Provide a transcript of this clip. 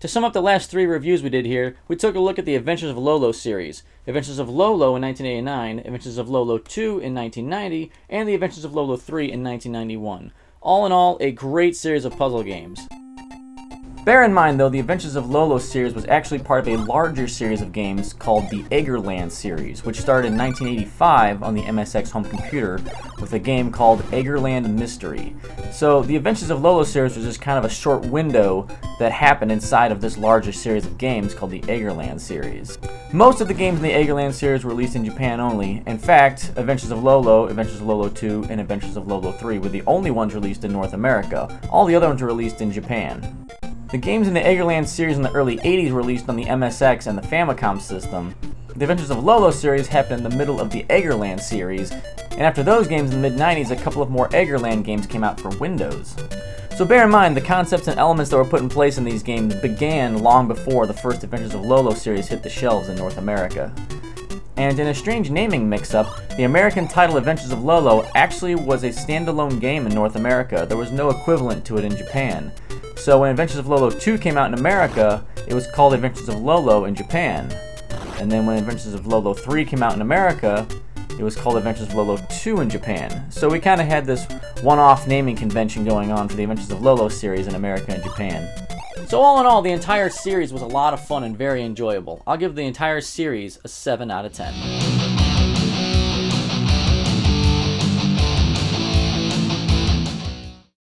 To sum up the last 3 reviews we did here, we took a look at the Adventures of Lolo series, Adventures of Lolo in 1989, Adventures of Lolo 2 in 1990, and the Adventures of Lolo 3 in 1991. All in all, a great series of puzzle games. Bear in mind, though, the Adventures of Lolo series was actually part of a larger series of games called the Eggerland series, which started in 1985 on the MSX home computer with a game called Eggerland Mystery. So the Adventures of Lolo series was just kind of a short window that happened inside of this larger series of games called the Eggerland series. Most of the games in the Eggerland series were released in Japan only. In fact, Adventures of Lolo, Adventures of Lolo 2, and Adventures of Lolo 3 were the only ones released in North America. All the other ones were released in Japan. The games in the Eggerland series in the early 80s were released on the MSX and the Famicom system. The Adventures of Lolo series happened in the middle of the Eggerland series, and after those games in the mid-90s, a couple of more Eggerland games came out for Windows. So bear in mind, the concepts and elements that were put in place in these games began long before the first Adventures of Lolo series hit the shelves in North America. And in a strange naming mix-up, the American title Adventures of Lolo actually was a standalone game in North America. There was no equivalent to it in Japan. So when Adventures of Lolo 2 came out in America, it was called Adventures of Lolo in Japan. And then when Adventures of Lolo 3 came out in America, it was called Adventures of Lolo 2 in Japan. So we kind of had this one-off naming convention going on for the Adventures of Lolo series in America and Japan. So all in all, the entire series was a lot of fun and very enjoyable. I'll give the entire series a 7 out of 10.